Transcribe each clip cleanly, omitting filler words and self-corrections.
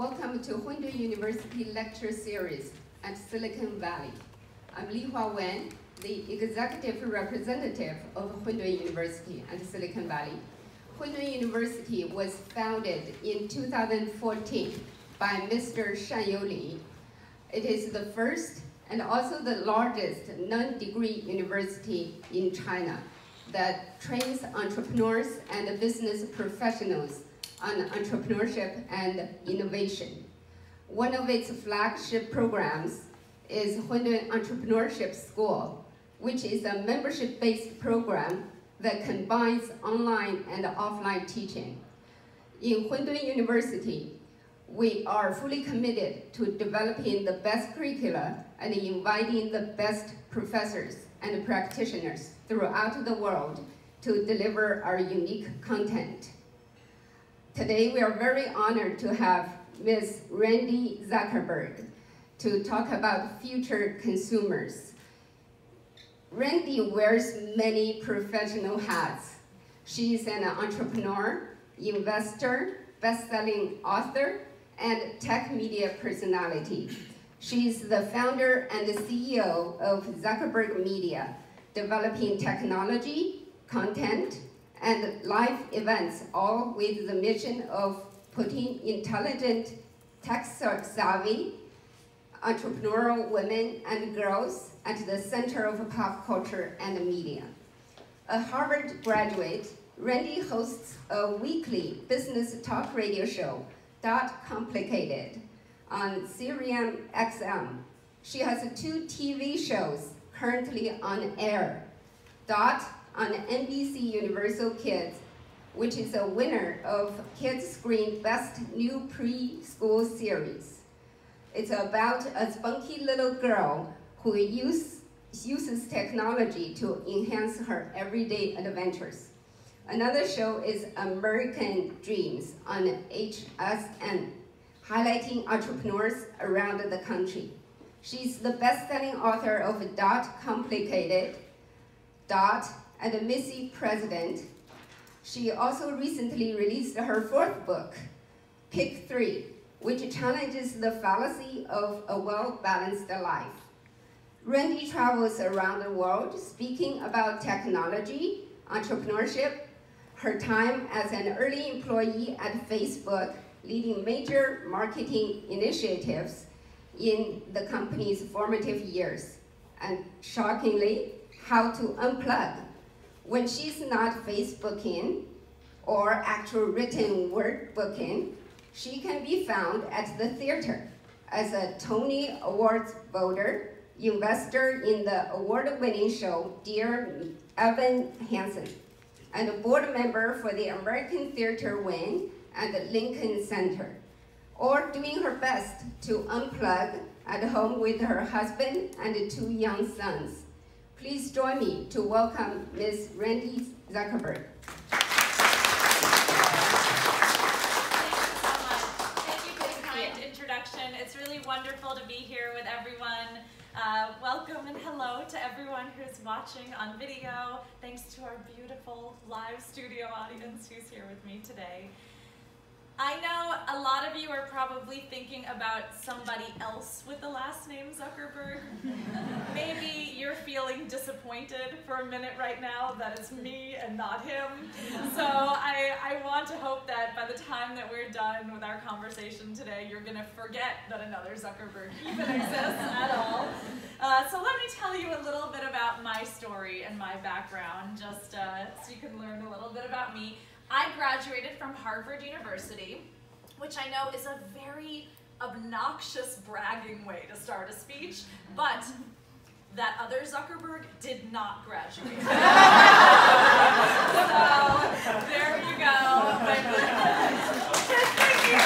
Welcome to Wrangler University Lecture Series at Silicon Valley. I'm Li Hua Wen, the executive representative of Wrangler University at Silicon Valley. Wrangler University was founded in 2014 by Mr. Shanyou Li. It is the first and also the largest non-degree university in China that trains entrepreneurs and business professionals on entrepreneurship and innovation. One of its flagship programs is Wrangler Entrepreneurship School, which is a membership-based program that combines online and offline teaching. In Wrangler University, we are fully committed to developing the best curricula and inviting the best professors and practitioners throughout the world to deliver our unique content. Today, we are very honored to have Ms. Randi Zuckerberg to talk about future consumers. Randi wears many professional hats. She is an entrepreneur, investor, best-selling author, and tech media personality. She is the founder and the CEO of Zuckerberg Media, developing technology, content, and live events, all with the mission of putting intelligent, tech-savvy, entrepreneurial women and girls at the center of pop culture and media. A Harvard graduate, Randi hosts a weekly business talk radio show, Complicated, on Sirius XM. She has 2 TV shows currently on air. On NBC Universal Kids, which is a winner of Kids Screen Best New Preschool Series. It's about a spunky little girl who uses technology to enhance her everyday adventures. Another show is American Dreams on HSN, highlighting entrepreneurs around the country. She's the best-selling author of Complicated, and Missy President. She also recently released her 4th book, Pick 3, which challenges the fallacy of a well-balanced life. Randi travels around the world speaking about technology, entrepreneurship, her time as an early employee at Facebook, leading major marketing initiatives in the company's formative years, and shockingly, how to unplug when she's not Facebooking or actual written word booking. She can be found at the theater as a Tony Awards voter, investor in the award-winning show Dear Evan Hansen, and a board member for the American Theater Wing and the Lincoln Center, or doing her best to unplug at home with her husband and 2 young sons. Please join me to welcome Ms. Randi Zuckerberg. Thank you for the kind introduction. It's really wonderful to be here with everyone. Welcome and hello to everyone who's watching on video. Thanks to our beautiful live studio audience who's here with me today. I know a lot of you are probably thinking about somebody else with the last name Zuckerberg. Maybe you're feeling disappointed for a minute right now that it's me and not him. So I want to hope that by the time that we're done with our conversation today, you're going to forget that another Zuckerberg even exists at all. So let me tell you a little bit about my story and my background, just so you can learn a little bit about me. I graduated from Harvard University, which I know is a very obnoxious bragging way to start a speech, but that other Zuckerberg did not graduate. So there you go. Thank you.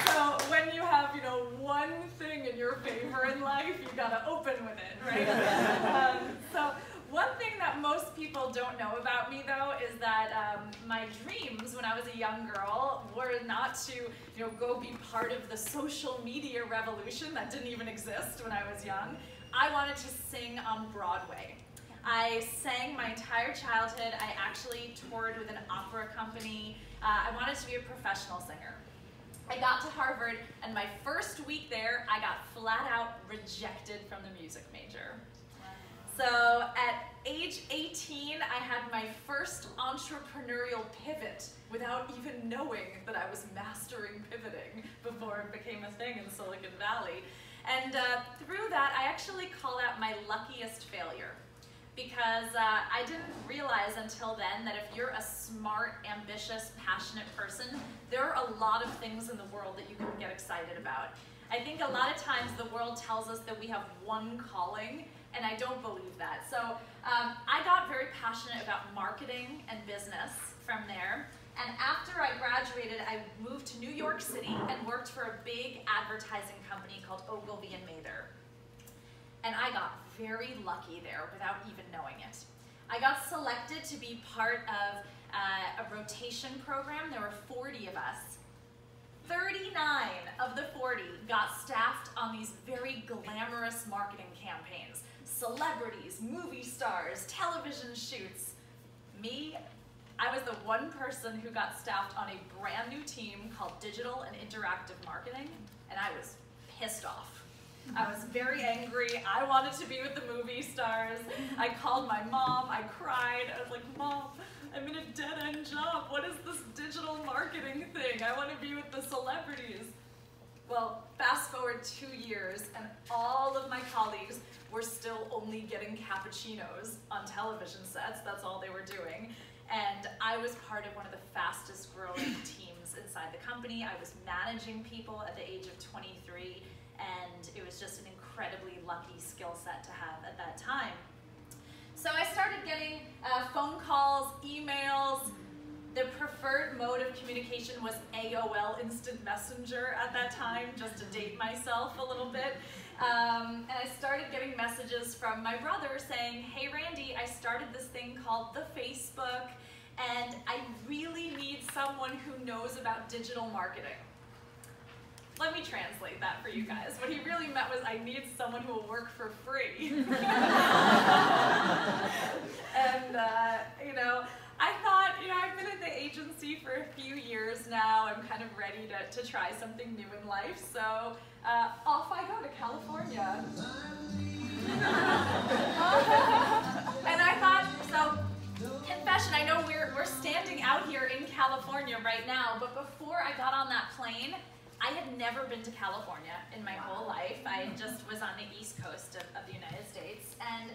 So when you have, one thing in your favor in life, you gotta open with it, right? One thing that most people don't know about me, though, is that my dreams when I was a young girl were not to, go be part of the social media revolution that didn't even exist when I was young. I wanted to sing on Broadway. I sang my entire childhood. I actually toured with an opera company. I wanted to be a professional singer. I got to Harvard, and my first week there, I got flat out rejected from the music major. So at age 18, I had my first entrepreneurial pivot without even knowing that I was mastering pivoting before it became a thing in Silicon Valley. And through that, I actually call that my luckiest failure, because I didn't realize until then that if you're a smart, ambitious, passionate person, there are a lot of things in the world that you can get excited about. I think a lot of times the world tells us that we have one calling, and I don't believe that. So I got very passionate about marketing and business from there. And after I graduated, I moved to New York City and worked for a big advertising company called Ogilvy and Mather. And I got very lucky there without even knowing it. I got selected to be part of a rotation program. There were 40 of us. 39 of the 40 got staffed on these very glamorous marketing campaigns. Celebrities, movie stars, television shoots. Me, I was the one person who got staffed on a brand new team called Digital and Interactive Marketing, and I was pissed off. I was very angry. I wanted to be with the movie stars. I called my mom. I cried. I was like, Mom, I'm in a dead-end job. What is this digital marketing thing? I want to be with the celebrities. Well, fast forward 2 years, and all of my colleagues were still only getting cappuccinos on television sets. That's all they were doing. And I was part of one of the fastest growing teams inside the company. I was managing people at the age of 23, and it was just an incredibly lucky skill set to have at that time. So I started getting phone calls, emails. The preferred mode of communication was AOL Instant Messenger at that time, just to date myself a little bit. And I started getting messages from my brother saying, hey Randy, I started this thing called the Facebook, and I really need someone who knows about digital marketing. Let me translate that for you guys. What he really meant was, I need someone who will work for free. And, you know, I thought, you know, I've been at the agency for a few years now. I'm kind of ready to try something new in life. So off I go to California. And I thought, so confession, I know we're standing out here in California right now, but before I got on that plane, I had never been to California in my whole life. I just was on the East Coast of the United States. And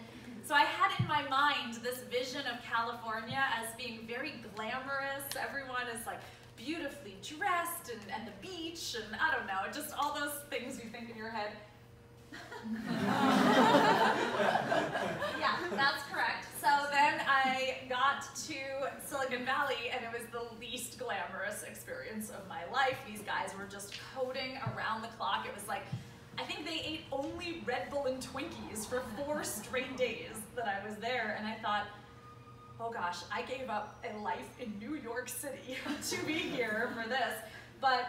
so I had in my mind this vision of California as being very glamorous. Everyone is like beautifully dressed, and the beach, and I don't know, just all those things you think in your head. Yeah, that's correct. So then I got to Silicon Valley, and it was the least glamorous experience of my life. These guys were just coding around the clock. It was like, I think they ate only Red Bull and Twinkies for 4 straight days that I was there, and I thought, oh gosh, I gave up a life in New York City to be here for this. But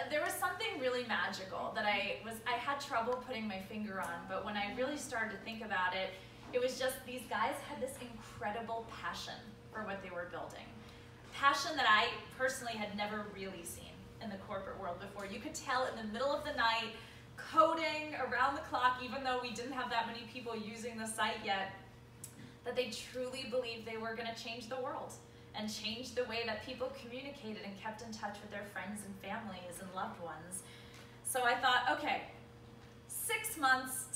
there was something really magical that I had trouble putting my finger on, but when I really started to think about it, it was just these guys had this incredible passion for what they were building. Passion that I personally had never really seen in the corporate world before. You could tell in the middle of the night, coding around the clock, even though we didn't have that many people using the site yet, that they truly believed they were going to change the world and change the way that people communicated and kept in touch with their friends and families and loved ones. So I thought, okay, 6 months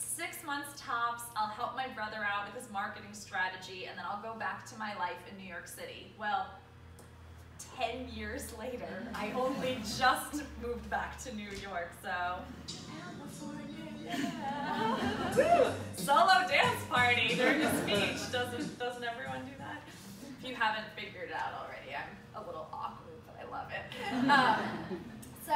tops, I'll help my brother out with his marketing strategy, and then I'll go back to my life in New York City. Well, 10 years later, I only just moved back to New York, so yeah. Solo dance party during a speech. Doesn't everyone do that? If you haven't figured it out already, I'm a little awkward, but I love it. So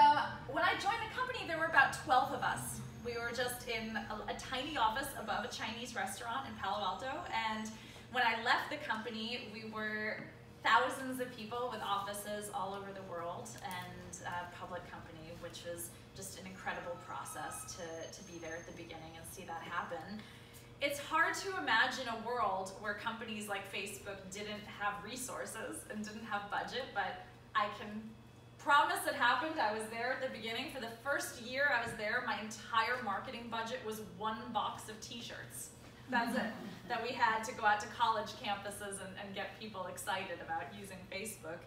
when I joined the company, there were about 12 of us. We were just in a tiny office above a Chinese restaurant in Palo Alto, and when I left the company, we were thousands of people with offices all over the world, and a public company, which was just an incredible process to be there at the beginning and see that happen. it's hard to imagine a world where companies like Facebook didn't have resources and didn't have budget, but I can promise it happened. I was there at the beginning. For the first year I was there, my entire marketing budget was 1 box of t-shirts. That's it, that we had to go out to college campuses and get people excited about using Facebook.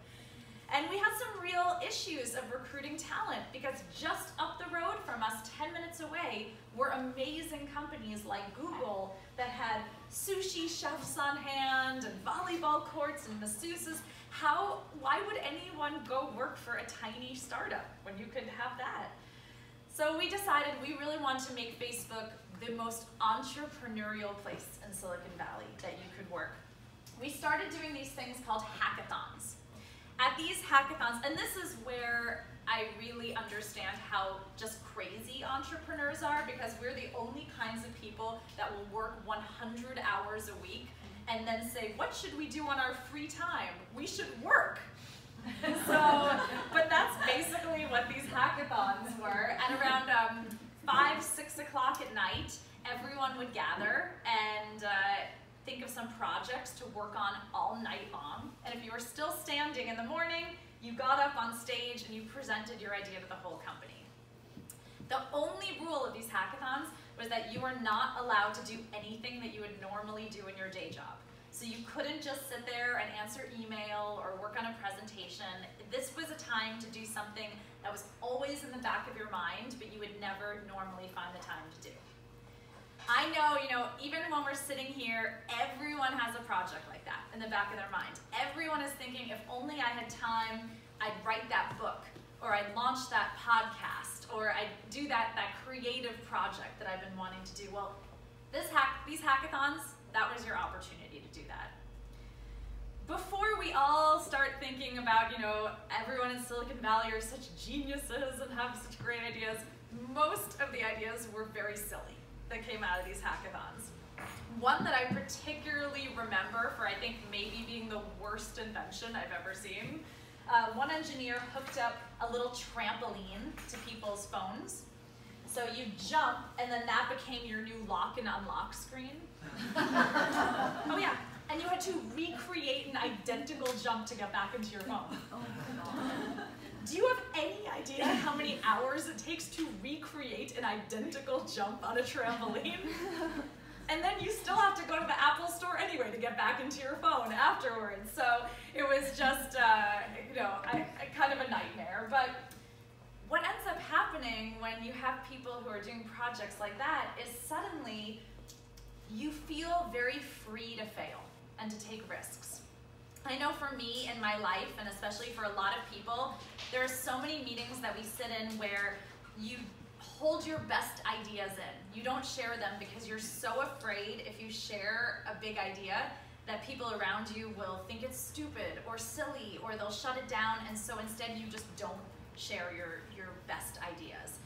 And we had some real issues of recruiting talent because just up the road from us, 10 minutes away, were amazing companies like Google that had sushi chefs on hand and volleyball courts and masseuses. Why would anyone go work for a tiny startup when you could have that? So we decided we really want to make Facebook the most entrepreneurial place in Silicon Valley that you could work. We started doing these things called hackathons. At these hackathons, and this is where I really understand how just crazy entrepreneurs are, because we're the only kinds of people that will work 100 hours a week and then say, what should we do on our free time? We should work. But that's basically what these hackathons were. At around 5, 6 o'clock at night, everyone would gather and think of some projects to work on all night long. And if you were still standing in the morning, you got up on stage and you presented your idea to the whole company. The only rule of these hackathons was that you were not allowed to do anything that you would normally do in your day job. So you couldn't just sit there and answer email or work on a presentation. This was a time to do something that was always in the back of your mind, but you would never normally find the time to do. I know, even when we're sitting here, everyone has a project like that in the back of their mind. Everyone is thinking, if only I had time, I'd write that book, or I'd launch that podcast, or I'd do that creative project that I've been wanting to do. Well, these hackathons, that was your opportunity to do that. Before we all start thinking about, everyone in Silicon Valley are such geniuses and have such great ideas, most of the ideas were very silly that came out of these hackathons. One that I particularly remember for, I think, maybe being the worst invention I've ever seen. One engineer hooked up a little trampoline to people's phones. So you jump, and then that became your new lock and unlock screen. Oh yeah, and you had to recreate an identical jump to get back into your phone. Do you have any idea how many hours it takes to recreate an identical jump on a trampoline? And then you still have to go to the Apple store anyway to get back into your phone afterwards. So it was just, kind of a nightmare. But what ends up happening when you have people who are doing projects like that is suddenly you feel very free to fail and to take risks. I know for me in my life, and especially for a lot of people, there are so many meetings that we sit in where you hold your best ideas in. You don't share them because you're so afraid if you share a big idea that people around you will think it's stupid or silly, or they'll shut it down, and so instead you just don't share your best ideas.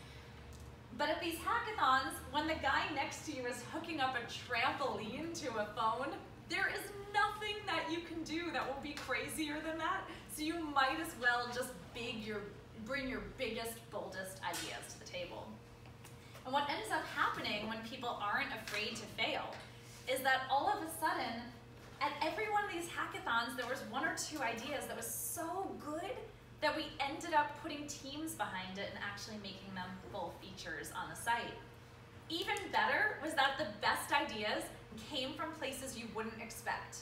But at these hackathons, when the guy next to you is hooking up a trampoline to a phone, there is nothing that you can do that will be crazier than that. So you might as well just bring your biggest, boldest ideas to the table. And what ends up happening when people aren't afraid to fail is that all of a sudden, at every one of these hackathons, there was 1 or 2 ideas that was so good that we ended up putting teams behind it and actually making them full features on the site. Even better was that the best ideas came from places you wouldn't expect.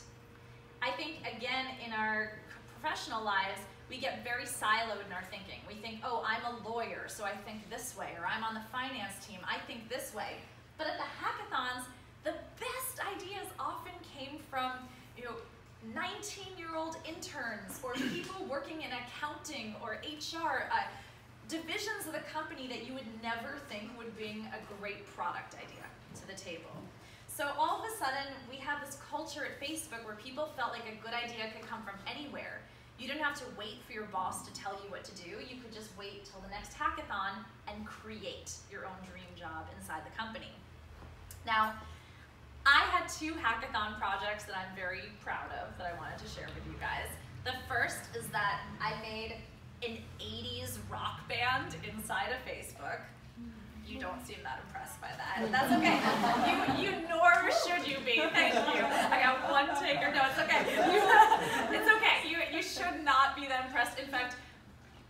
I think, again, in our professional lives, we get very siloed in our thinking. We think, oh, I'm a lawyer, so I think this way, or I'm on the finance team, I think this way. But at the hackathons, the best ideas often came from 19-year-old interns, or people working in accounting or HR, divisions of the company that you would never think would bring a great product idea to the table. So all of a sudden, we have this culture at Facebook where people felt like a good idea could come from anywhere. You didn't have to wait for your boss to tell you what to do. You could just wait till the next hackathon and create your own dream job inside the company. Now, I had 2 hackathon projects that I'm very proud of that I wanted to share with you guys. The first is that I made an 80s rock band inside of Facebook. You don't seem that impressed by that. That's okay. You nor should you be. Thank you. I got one taker. No, it's okay. It's okay. You should not be that impressed. In fact,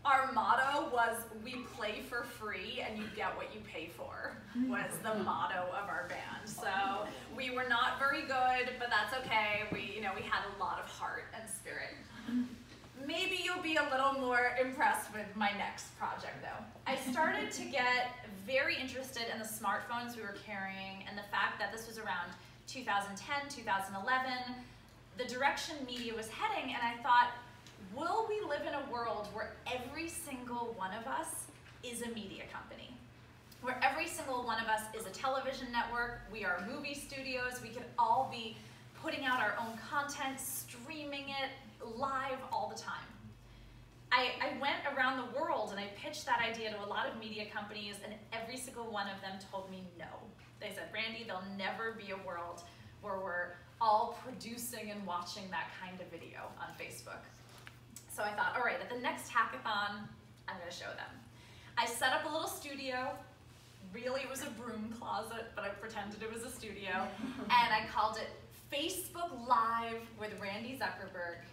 our motto was, we play for free and you get what you pay for, was the motto of our band. So we were not very good, but that's okay. We had a lot of heart and spirit. Maybe you'll be a little more impressed with my next project though. I started to get very interested in the smartphones we were carrying and the fact that this was around 2010, 2011, the direction media was heading, and I thought, will we live in a world where every single one of us is a media company? Where every single one of us is a television network, we are movie studios, we could all be putting out our own content, streaming it live all the time. I went around the world and I pitched that idea to a lot of media companies, and every single one of them told me no. They said, Randi, there'll never be a world where we're all producing and watching that kind of video on Facebook. So I thought, all right, at the next hackathon, I'm going to show them. I set up a little studio. Really, it was a broom closet, but I pretended it was a studio. And I called it Facebook Live with Randi Zuckerberg.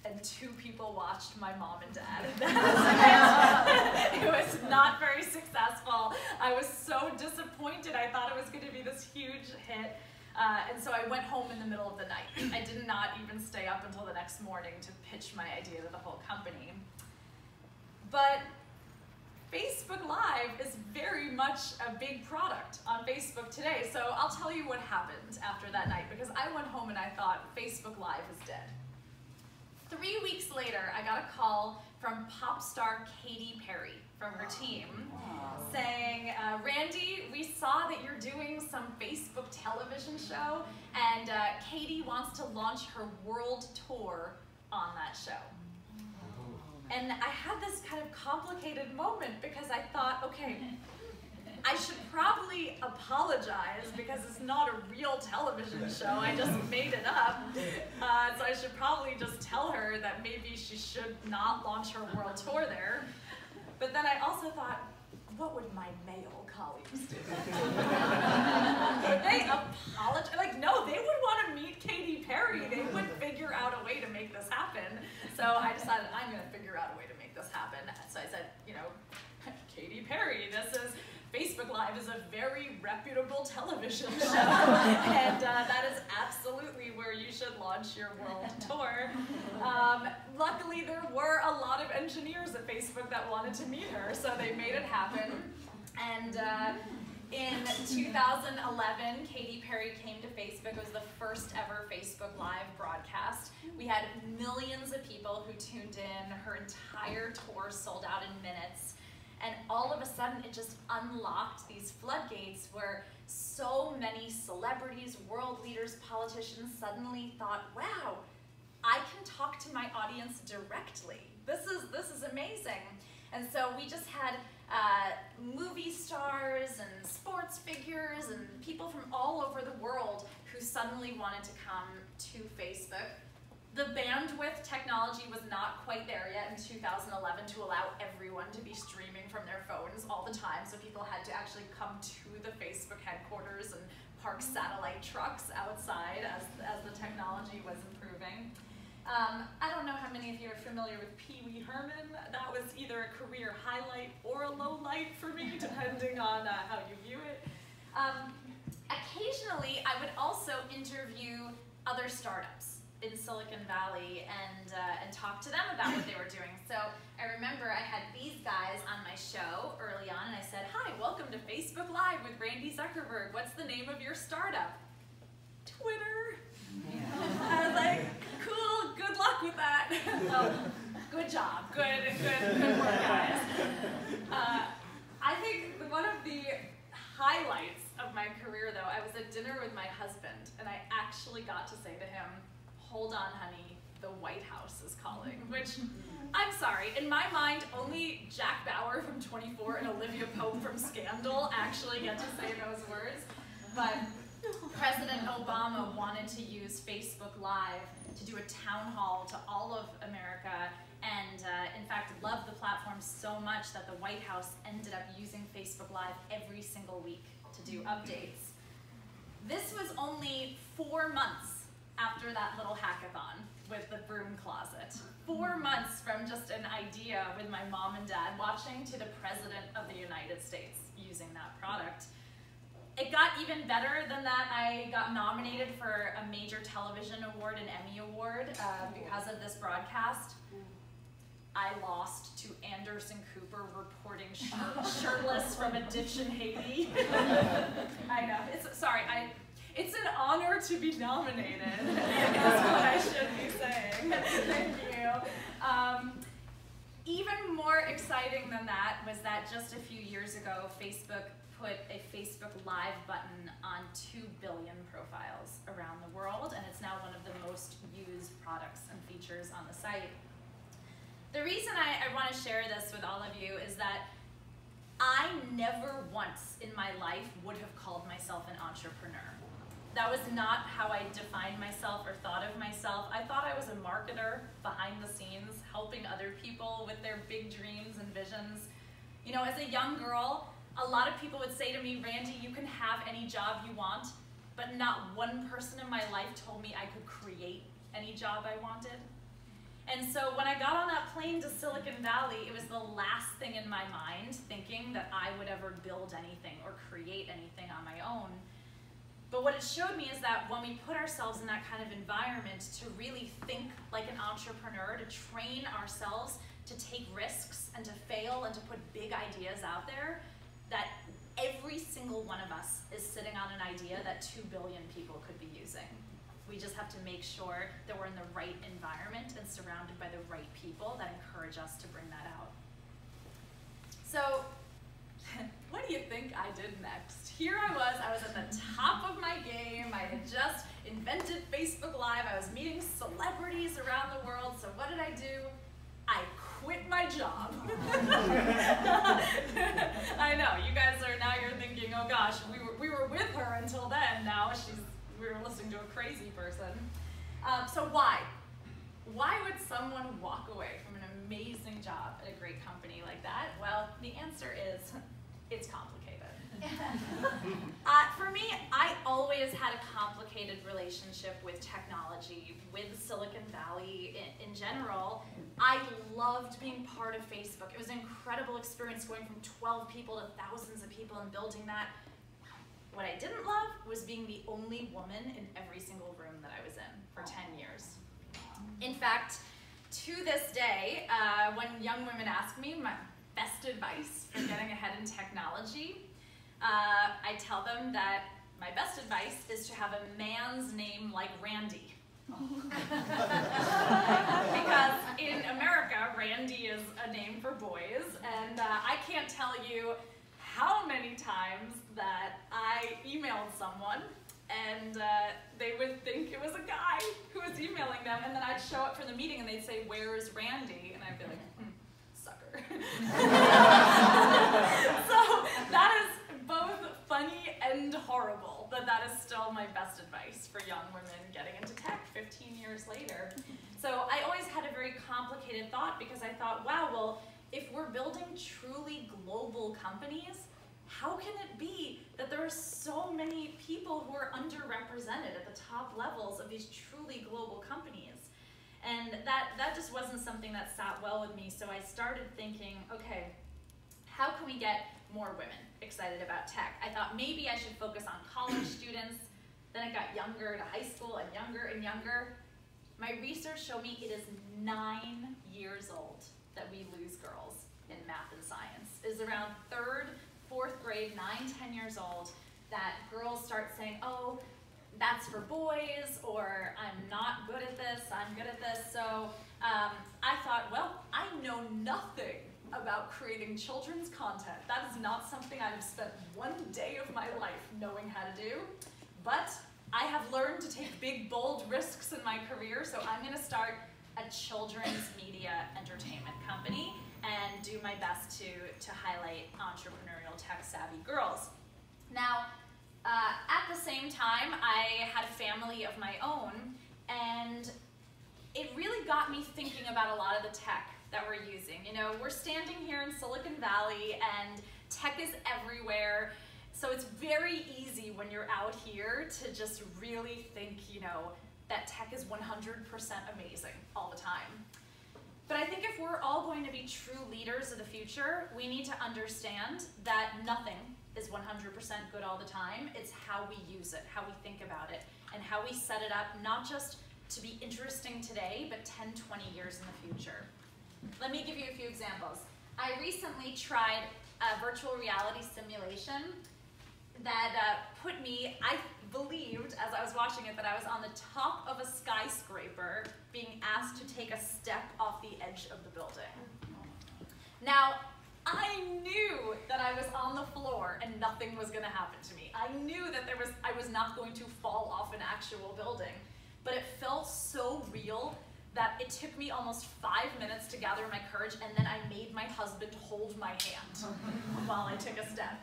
And 2 people watched, my mom and dad. It was not very successful. I was so disappointed. I thought it was going to be this huge hit. And so I went home in the middle of the night. I did not even stay up until the next morning to pitch my idea to the whole company. But Facebook Live is very much a big product on Facebook today. So I'll tell you what happened after that night, because I went home and I thought Facebook Live is dead. 3 weeks later, I got a call from pop star Katy Perry from her team saying, Randi, we saw that you're doing some Facebook television show, and Katy wants to launch her world tour on that show. And I had this kind of complicated moment because I thought, okay, I should probably apologize because it's not a real television show. I just made it up. So I should probably just tell her that maybe she should not launch her world tour there. But then I also thought, what would my male colleagues do? Would they apologize? Like, no, they would want to meet Katy Perry. They would figure out a way to make this happen. So I decided I'm going to figure out a way to make this happen. So I said, Katy Perry, Facebook Live is a very reputable television show, and that is absolutely where you should launch your world tour. Luckily, there were a lot of engineers at Facebook that wanted to meet her, so they made it happen. And in 2011, Katy Perry came to Facebook. It was the first ever Facebook Live broadcast. We had millions of people who tuned in. Her entire tour sold out in minutes. And all of a sudden, it just unlocked these floodgates where so many celebrities, world leaders, politicians suddenly thought, wow, I can talk to my audience directly. This is amazing. And so we just had movie stars and sports figures and people from all over the world who suddenly wanted to come to Facebook. The bandwidth technology was not quite there yet in 2011 to allow everyone to be streaming from their phones all the time, so people had to actually come to the Facebook headquarters and park satellite trucks outside as the technology was improving. I don't know how many of you are familiar with Pee Wee Herman. That was either a career highlight or a low light for me, depending on how you view it. Occasionally, I would also interview other startups in Silicon Valley and talk to them about what they were doing. So I remember I had these guys on my show early on, and I said, hi, welcome to Facebook Live with Randi Zuckerberg. What's the name of your startup? Twitter. I was like, cool, good luck with that. So, good job, good work, guys. I think one of the highlights of my career, though, I was at dinner with my husband, and I actually got to say to him, hold on, honey, the White House is calling, which, I'm sorry, in my mind, only Jack Bauer from 24 and Olivia Pope from Scandal actually get to say those words. But President Obama wanted to use Facebook Live to do a town hall to all of America, and in fact loved the platform so much much that the White House ended up using Facebook Live every single week to do updates. This was only 4 months after that little hackathon with the broom closet. 4 months from just an idea with my mom and dad watching to the President of the United States using that product. It got even better than that. I got nominated for a major television award, an Emmy Award, because of this broadcast. I lost to Anderson Cooper reporting shirtless from a ditch in Haiti. I know. It's an honor to be nominated. That's what I should be saying. Thank you. Even more exciting than that was that just a few years ago, Facebook put a Facebook Live button on 2 billion profiles around the world, and it's now one of the most used products and features on the site. The reason I want to share this with all of you is that I never once in my life would have called myself an entrepreneur. That was not how I defined myself or thought of myself. I thought I was a marketer behind the scenes, helping other people with their big dreams and visions. You know, as a young girl, a lot of people would say to me, Randy, you can have any job you want, but not one person in my life told me I could create any job I wanted. And so when I got on that plane to Silicon Valley, it was the last thing in my mind, thinking that I would ever build anything or create anything on my own. But what it showed me is that when we put ourselves in that kind of environment to really think like an entrepreneur, to train ourselves to take risks and to fail and to put big ideas out there, that every single one of us is sitting on an idea that 2 billion people could be using. We just have to make sure that we're in the right environment and surrounded by the right people that encourage us to bring that out. So, what do you think I did next? Here I was at the top of my game. I had just invented Facebook Live. I was meeting celebrities around the world. So what did I do? I quit my job. I know, you guys you're thinking, oh gosh, we were with her until then. Now we were listening to a crazy person. So why? Why would someone walk away from an amazing job at a great company like that? Well, the answer is, it's complicated. For me, I always had a complicated relationship with technology, with Silicon Valley in general. I loved being part of Facebook. It was an incredible experience going from 12 people to thousands of people and building that. What I didn't love was being the only woman in every single room that I was in for 10 years. In fact, to this day, when young women ask me my best advice for getting ahead in technology, I tell them that my best advice is to have a man's name like Randy. Because in America, Randy is a name for boys, and I can't tell you how many times that I emailed someone and they would think it was a guy who was emailing them, and then I'd show up for the meeting and they'd say, "Where's Randy?" And I'd be like, sucker. So that is both funny and horrible, but that is still my best advice for young women getting into tech 15 years later. So I always had a very complicated thought, because I thought, wow, well, if we're building truly global companies, how can it be that there are so many people who are underrepresented at the top levels of these truly global companies? And that just wasn't something that sat well with me, so I started thinking, okay, how can we get more women excited about tech? I thought maybe I should focus on college students. Then it got younger to high school and younger and younger. My research showed me it is 9 years old that we lose girls in math and science. It is around 3rd, 4th grade, 9, 10 years old, that girls start saying, oh, that's for boys, or I'm not good at this, I'm good at this. So I thought, well, I know nothing about creating children's content. That is not something I've spent one day of my life knowing how to do, but I have learned to take big, bold risks in my career, so I'm gonna start a children's media entertainment company and do my best to highlight entrepreneurial, tech-savvy girls. Now, at the same time, I had a family of my own, and it really got me thinking about a lot of the tech that we're using. You know, we're standing here in Silicon Valley and tech is everywhere. So it's very easy when you're out here to just really think, you know, that tech is 100% amazing all the time. But I think if we're all going to be true leaders of the future, we need to understand that nothing is 100% good all the time. It's how we use it, how we think about it, and how we set it up, not just to be interesting today, but 10, 20 years in the future. Let me give you a few examples. I recently tried a virtual reality simulation that put me, I believed as I was watching it that I was on the top of a skyscraper being asked to take a step off the edge of the building. Now, I knew that I was on the floor and nothing was going to happen to me. I knew that I was not going to fall off an actual building, but it felt so real that it took me almost 5 minutes to gather my courage, and then I made my husband hold my hand while I took a step.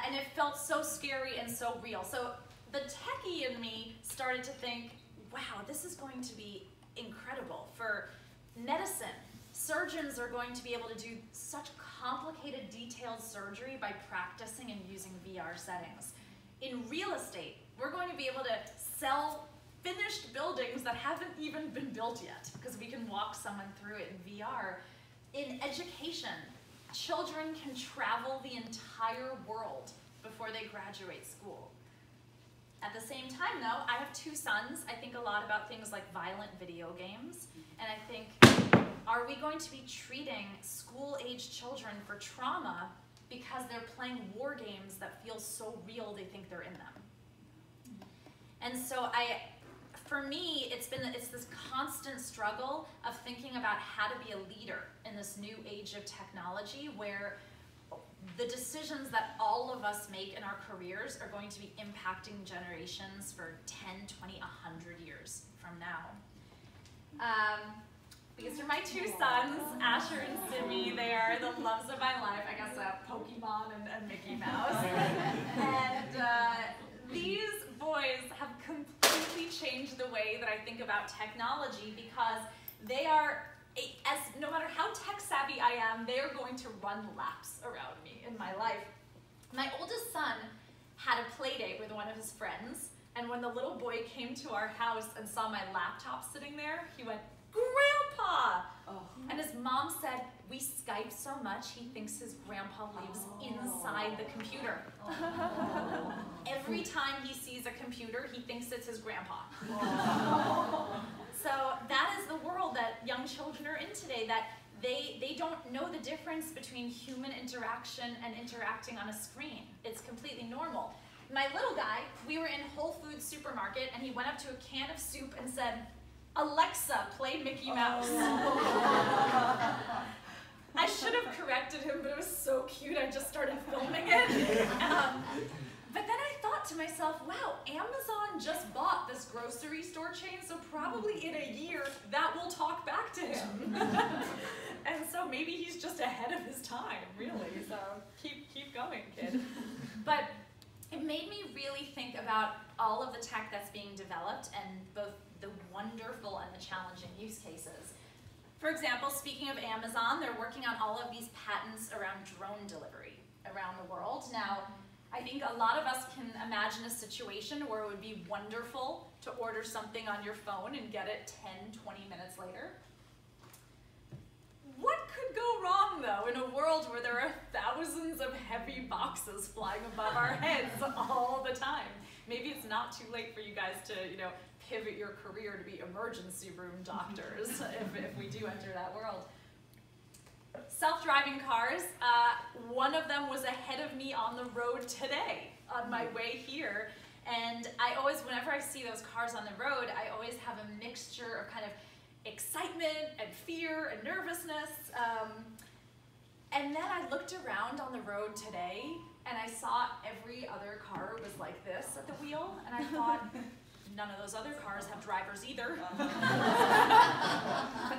And it felt so scary and so real. So the techie in me started to think, wow, this is going to be incredible for medicine. Surgeons are going to be able to do such complicated, detailed surgery by practicing and using VR settings. In real estate, we're going to be able to sell finished buildings that haven't even been built yet because we can walk someone through it in VR. In education, children can travel the entire world before they graduate school. At the same time though, I have 2 sons. I think a lot about things like violent video games, and I think, are we going to be treating school-age children for trauma because they're playing war games that feel so real they think they're in them? And so for me, it's this constant struggle of thinking about how to be a leader in this new age of technology where the decisions that all of us make in our careers are going to be impacting generations for 10, 20, 100 years from now. These are my 2 sons, Asher and Simi. They are the loves of my life. I guess Pokemon and Mickey Mouse. And these boys have completely changed the way that I think about technology because they are, no matter how tech savvy I am, they are going to run laps around me in my life. My oldest son had a play date with one of his friends, and when the little boy came to our house and saw my laptop sitting there, he went, "Grandpa!" Oh. And his mom said, "We Skype so much, he thinks his grandpa lives inside the computer." Oh. Every time he sees a computer, he thinks it's his grandpa. Oh. So that is the world that young children are in today, that they don't know the difference between human interaction and interacting on a screen. It's completely normal. My little guy, we were in Whole Foods supermarket, and he went up to a can of soup and said, "Alexa, play Mickey Mouse." I should have corrected him, but it was so cute, I just started filming it. But then I thought to myself, wow, Amazon just bought this grocery store chain, so probably in a year, that will talk back to him. And so maybe he's just ahead of his time, really. So keep going, kid. But it made me really think about all of the tech that's being developed and both the wonderful and the challenging use cases. For example, speaking of Amazon, they're working on all of these patents around drone delivery around the world. Now, I think a lot of us can imagine a situation where it would be wonderful to order something on your phone and get it 10, 20 minutes later. What could go wrong, though, in a world where there are thousands of heavy boxes flying above our heads all the time? Maybe it's not too late for you guys to, pivot your career to be emergency room doctors if we do enter that world. Self-driving cars, one of them was ahead of me on the road today on my way here. And I always, whenever I see those cars on the road, I always have a mixture of kind of excitement and fear and nervousness. And then I looked around on the road today and I saw every other car was like this at the wheel. And I thought, none of those other cars have drivers either. But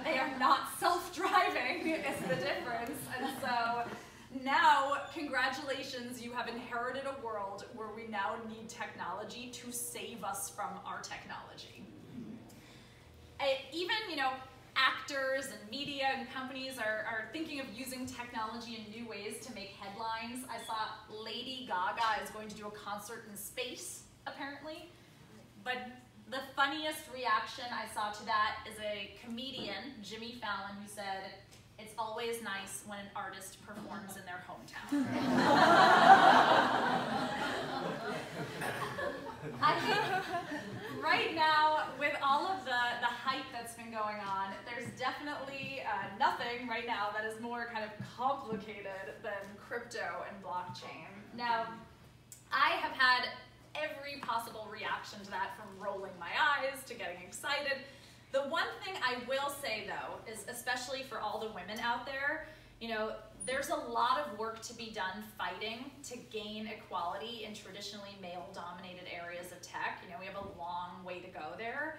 they are not self-driving is the difference. And so now, congratulations, you have inherited a world where we now need technology to save us from our technology. Even, actors and media and companies are thinking of using technology in new ways to make headlines. I saw Lady Gaga is going to do a concert in space, apparently. But the funniest reaction I saw to that is a comedian, Jimmy Fallon, who said, "It's always nice when an artist performs in their hometown." I think right now, with all of the hype that's been going on, there's definitely nothing right now that is more kind of complicated than crypto and blockchain. Now, I have had every possible reaction to that, from rolling my eyes to getting excited. The one thing I will say, though, is especially for all the women out there, you know, there's a lot of work to be done fighting to gain equality in traditionally male-dominated areas of tech. You know, we have a long way to go there.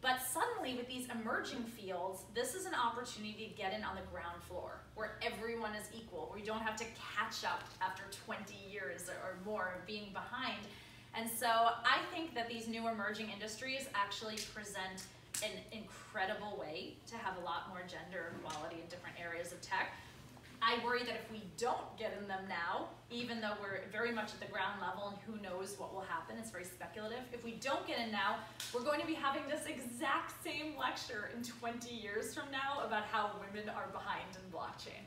But suddenly, with these emerging fields, this is an opportunity to get in on the ground floor, where everyone is equal, where you don't have to catch up after 20 years or more of being behind. And so I think that these new emerging industries actually present an incredible way to have a lot more gender equality in different areas of tech. I worry that if we don't get in them now, even though we're very much at the ground level and who knows what will happen, it's very speculative. If we don't get in now, we're going to be having this exact same lecture in 20 years from now about how women are behind in blockchain.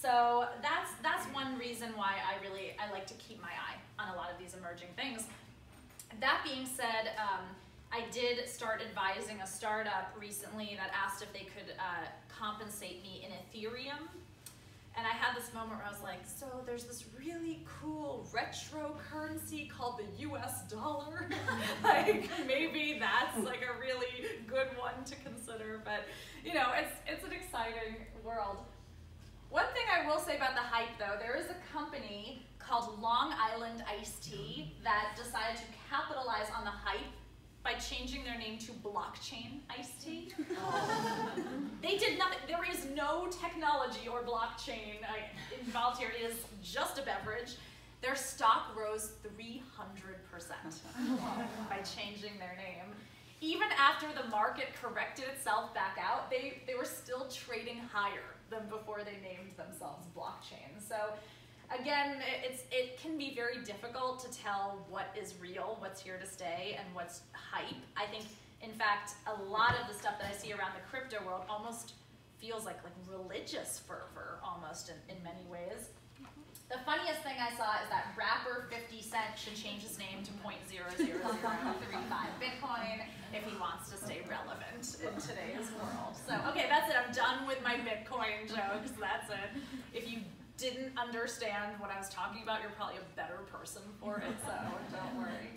So that's one reason why I like to keep my eye on a lot of these emerging things. That being said, I did start advising a startup recently that asked if they could compensate me in Ethereum. And I had this moment where I was like, so there's this really cool retro currency called the US dollar. Like, maybe that's like a really good one to consider. But, you know, it's an exciting world. One thing I will say about the hype, though, there is a company called Long Island Iced Tea that decided to capitalize on the hype by changing their name to Blockchain Iced Tea. They did nothing. There is no technology or blockchain involved here. It is just a beverage. Their stock rose 300% by changing their name. Even after the market corrected itself back out, they were still trading higher than before they named themselves Blockchain. So again, it can be very difficult to tell what is real, what's here to stay, and what's hype. I think, in fact, a lot of the stuff that I see around the crypto world almost feels like religious fervor, almost in many ways. The funniest thing I saw is that rapper 50 Cent should change his name to .00035 Bitcoin if he wants to stay relevant in today's world. So, okay, that's it. I'm done with my Bitcoin jokes. That's it. If you didn't understand what I was talking about, you're probably a better person for it, so don't worry.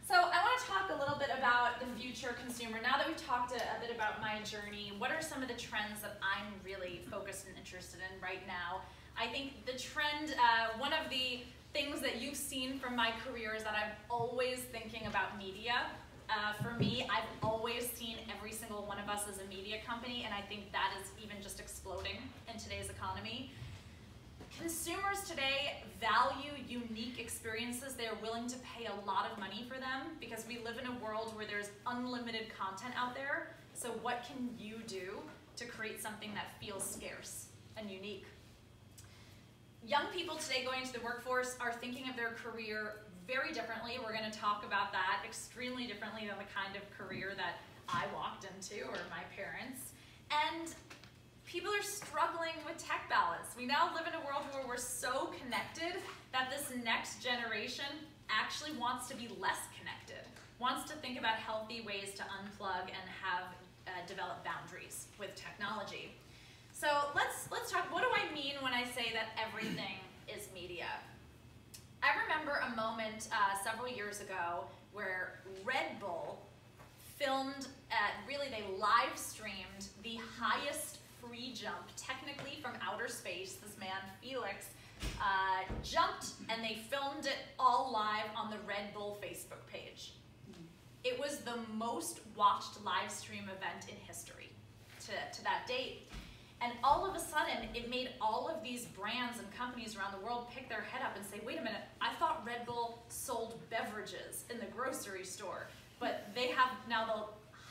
So I want to talk a little bit about the future consumer. Now that we've talked a bit about my journey, what are some of the trends that I'm really focused and interested in right now? I think the trend, one of the things that you've seen from my career is that I'm always thinking about media. For me, I've always seen every single one of us as a media company, and I think that is even just exploding in today's economy. Consumers today value unique experiences. They are willing to pay a lot of money for them because we live in a world where there's unlimited content out there. So what can you do to create something that feels scarce and unique? Young people today going into the workforce are thinking of their career very differently. We're going to talk about that extremely differently than the kind of career that I walked into or my parents. And people are struggling with tech balance. We now live in a world where we're so connected that this next generation actually wants to be less connected, wants to think about healthy ways to unplug and have develop boundaries with technology. So let's talk, what do I mean when I say that everything is media? I remember a moment several years ago where Red Bull filmed, they live streamed the highest free jump, technically from outer space. This man, Felix, jumped, and they filmed it all live on the Red Bull Facebook page. It was the most watched live stream event in history to that date. And all of a sudden, it made all of these brands and companies around the world pick their head up and say, wait a minute, I thought Red Bull sold beverages in the grocery store, but they have now the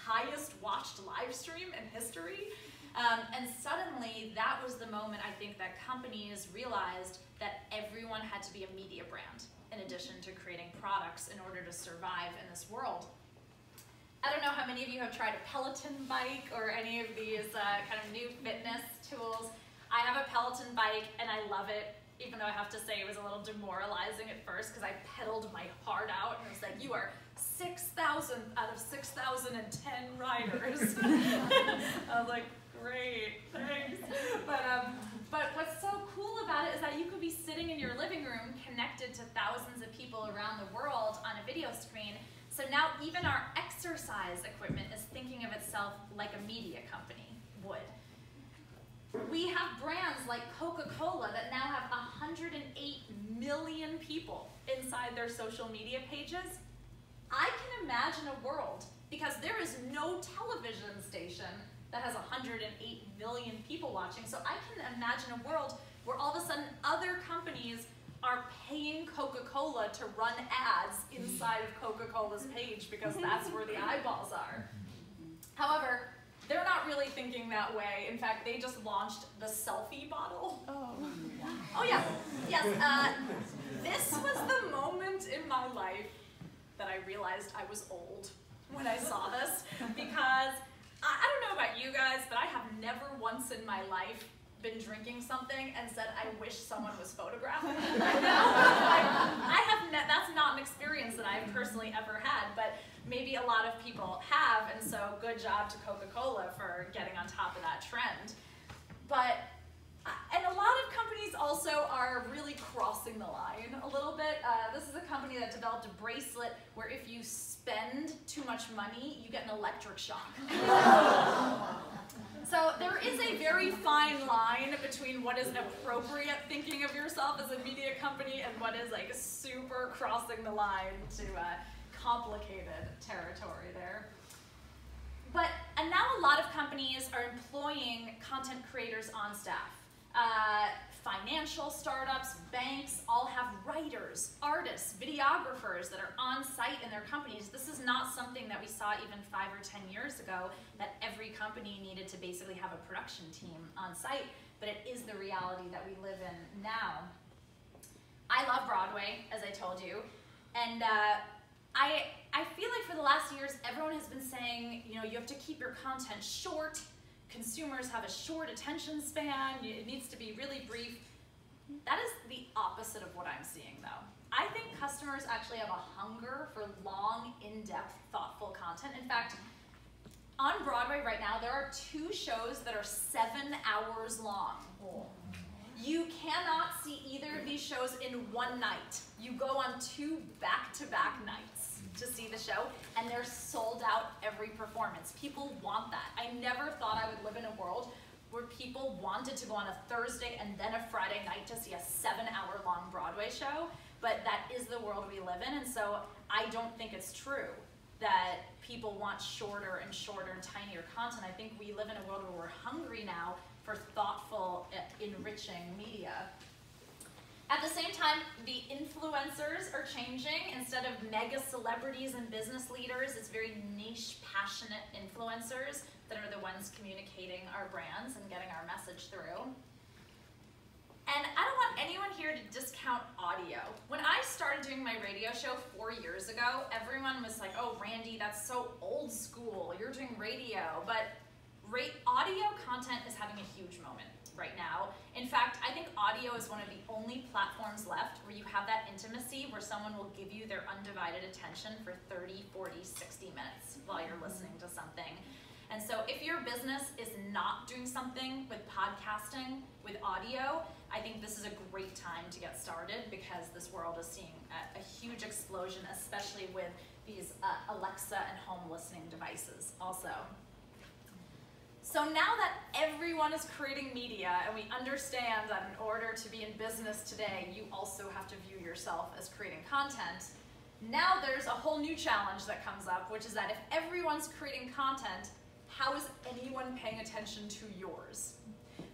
highest watched live stream in history. And suddenly, that was the moment I think that companies realized that everyone had to be a media brand in addition to creating products in order to survive in this world. I don't know how many of you have tried a Peloton bike or any of these kind of new fitness tools. I have a Peloton bike and I love it, even though I have to say it was a little demoralizing at first because I pedaled my heart out and it was like, you are 6,000 out of 6,010 riders. I was like, great, thanks. But what's so cool about it is that you could be sitting in your living room connected to thousands of people around the world on a video screen. So now even our exercise equipment is thinking of itself like a media company would. We have brands like Coca-Cola that now have 108 million people inside their social media pages. I can imagine a world, because there is no television station that has 108 million people watching, so I can imagine a world where all of a sudden other companies are paying Coca-Cola to run ads inside of Coca-Cola's page because that's where the eyeballs are. However, they're not really thinking that way. In fact, they just launched the selfie bottle. Oh yeah, yes. This was the moment in my life that I realized I was old when I saw this, because I don't know about you guys, but I have never once in my life been drinking something and said, I wish someone was photographing it right now. That's not an experience that I've personally ever had, but maybe a lot of people have, and so good job to Coca-Cola for getting on top of that trend. And a lot of companies also are really crossing the line a little bit. This is a company that developed a bracelet where if you spend too much money, you get an electric shock. So there is a very fine line between what is appropriate thinking of yourself as a media company and what is like super crossing the line to complicated territory there. And now a lot of companies are employing content creators on staff. Financial startups, banks, all have writers, artists, videographers that are on site in their companies. This is not something that we saw even 5 or 10 years ago, that every company needed to basically have a production team on site, but it is the reality that we live in now. I love Broadway, as I told you, and I feel like for the last years, everyone has been saying, you know, you have to keep your content short. Consumers have a short attention span. It needs to be really brief. That is the opposite of what I'm seeing, though. I think customers actually have a hunger for long, in-depth, thoughtful content. In fact, on Broadway right now, there are 2 shows that are 7 hours long. You cannot see either of these shows in one night. You go on 2 back-to-back nights to see the show, and they're sold out every performance. People want that. I never thought I would live in a world where people wanted to go on a Thursday and then a Friday night to see a 7-hour-long Broadway show, but that is the world we live in, and so I don't think it's true that people want shorter and shorter and tinier content. I think we live in a world where we're hungry now for thoughtful, enriching media. At the same time, the influencers are changing. Instead of mega celebrities and business leaders, it's very niche, passionate influencers that are the ones communicating our brands and getting our message through. And I don't want anyone here to discount audio. When I started doing my radio show 4 years ago, everyone was like, oh, Randi, that's so old school. You're doing radio. But audio content is having a huge moment right now. In fact, I think audio is one of the only platforms left where you have that intimacy, where someone will give you their undivided attention for 30, 40, 60 minutes while you're listening to something. And so if your business is not doing something with podcasting, with audio, I think this is a great time to get started, because this world is seeing a huge explosion, especially with these Alexa and home listening devices also. So now that everyone is creating media, and we understand that in order to be in business today, you also have to view yourself as creating content, now there's a whole new challenge that comes up, which is that if everyone's creating content, how is anyone paying attention to yours?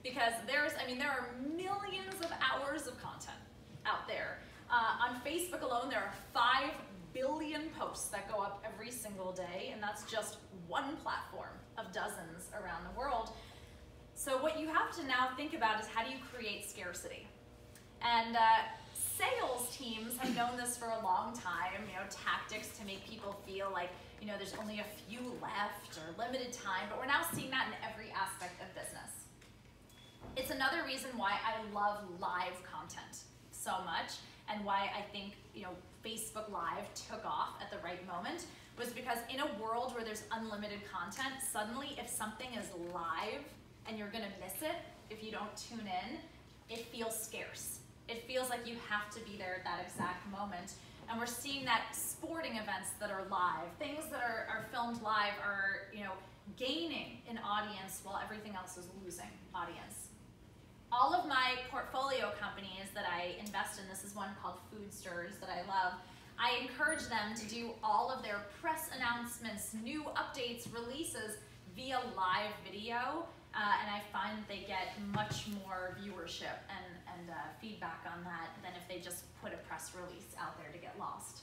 Because there are millions of hours of content out there. On Facebook alone, there are 5 billion posts that go up every single day, and that's just one platform of dozens around the world. So what you have to now think about is how do you create scarcity? And sales teams have known this for a long time, tactics to make people feel like, there's only a few left or limited time, but we're now seeing that in every aspect of business. It's another reason why I love live content so much, and why I think, Facebook Live took off at the right moment, was because in a world where there's unlimited content, suddenly if something is live and you're gonna miss it, if you don't tune in, it feels scarce. It feels like you have to be there at that exact moment. And we're seeing that sporting events that are live, things that are filmed live are, gaining an audience while everything else is losing audience. All of my portfolio companies that I invest in, this is one called Food Stirs that I love, I encourage them to do all of their press announcements, new updates, releases via live video, and I find they get much more viewership and feedback on that than if they just put a press release out there to get lost.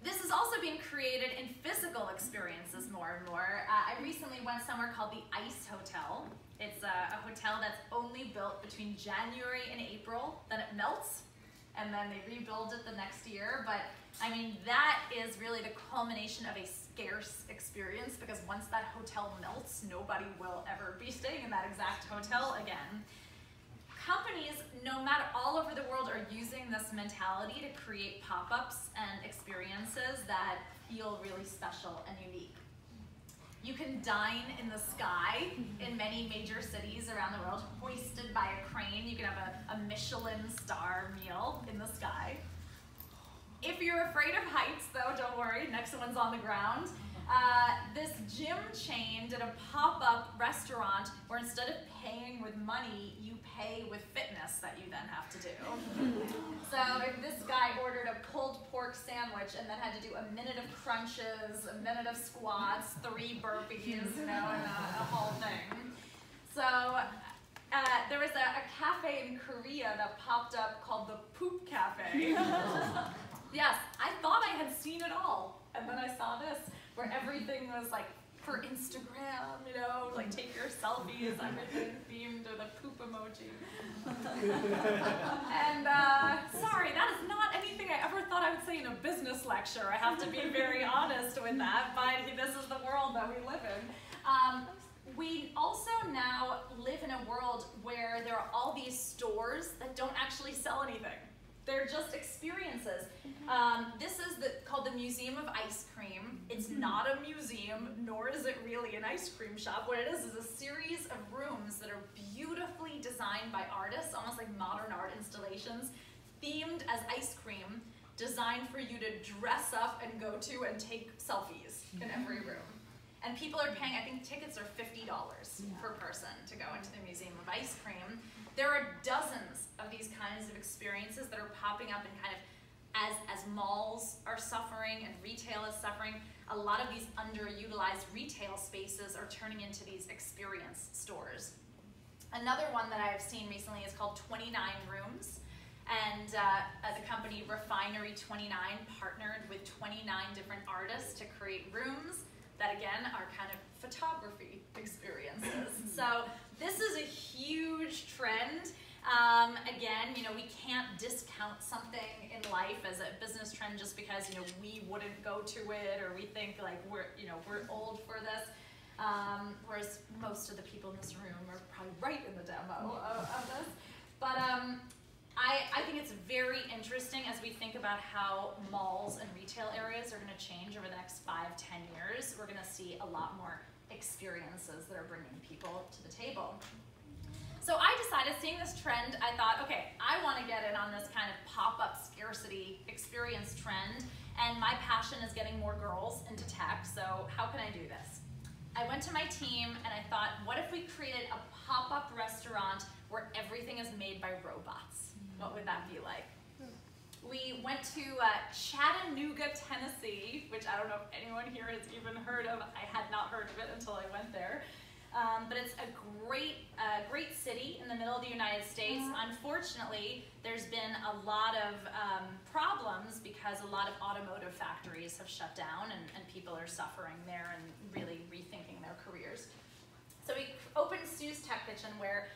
This is also being created in physical experiences more and more. I recently went somewhere called the Ice Hotel. It's a hotel that's only built between January and April, then it melts, and then they rebuild it the next year. But I mean, that is really the culmination of a scarce experience, because once that hotel melts, nobody will ever be staying in that exact hotel again. Companies, no matter all over the world, are using this mentality to create pop-ups and experiences that feel really special and unique. You can dine in the sky in many major cities around the world, hoisted by a crane. You can have a Michelin star meal in the sky. If you're afraid of heights, though, don't worry, next one's on the ground. This gym chain did a pop-up restaurant where instead of paying with money, you pay with fitness that you then have to do. So if this guy ordered a pulled pork sandwich and then had to do a minute of crunches, a minute of squats, 3 burpees, and a whole thing. So there was a cafe in Korea that popped up called the Poop Cafe. Yes, I thought I had seen it all, and then I saw this, where everything was like for Instagram, like take your selfies, everything themed with a poop emoji. And sorry, that is not anything I ever thought I would say in a business lecture. I have to be very honest with that, but this is the world that we live in. We also now live in a world where there are all these stores that don't actually sell anything. They're just experiences. This is called the Museum of Ice Cream. It's not a museum, nor is it really an ice cream shop. What it is a series of rooms that are beautifully designed by artists, almost like modern art installations, themed as ice cream, designed for you to dress up and go to and take selfies in every room. And people are paying, I think tickets are $50 per person to go into the Museum of Ice Cream. There are dozens of these kinds of experiences that are popping up, and kind of as malls are suffering and retail is suffering, a lot of these underutilized retail spaces are turning into these experience stores. Another one that I've seen recently is called 29 Rooms. And the company Refinery 29 partnered with 29 different artists to create rooms that, again, are kind of photography experiences. So this is a huge trend. Again, we can't discount something in life as a business trend just because, we wouldn't go to it, or we think like we're old for this. Whereas most of the people in this room are probably right in the demo of this. But I think it's very interesting as we think about how malls and retail areas are going to change over the next 5-10 years. We're going to see a lot more experiences that are bringing people to the table. So I decided, seeing this trend, I thought, okay, I want to get in on this kind of pop-up scarcity experience trend, and my passion is getting more girls into tech, so how can I do this? I went to my team and I thought, what if we created a pop-up restaurant where everything is made by robots? What would that be like? We went to Chattanooga, Tennessee, which I don't know if anyone here has even heard of. I had not heard of it until I went there. But it's a great city in the middle of the United States. Unfortunately, there's been a lot of problems because a lot of automotive factories have shut down and people are suffering there and really rethinking their careers. So we opened Sue's Tech Kitchen, where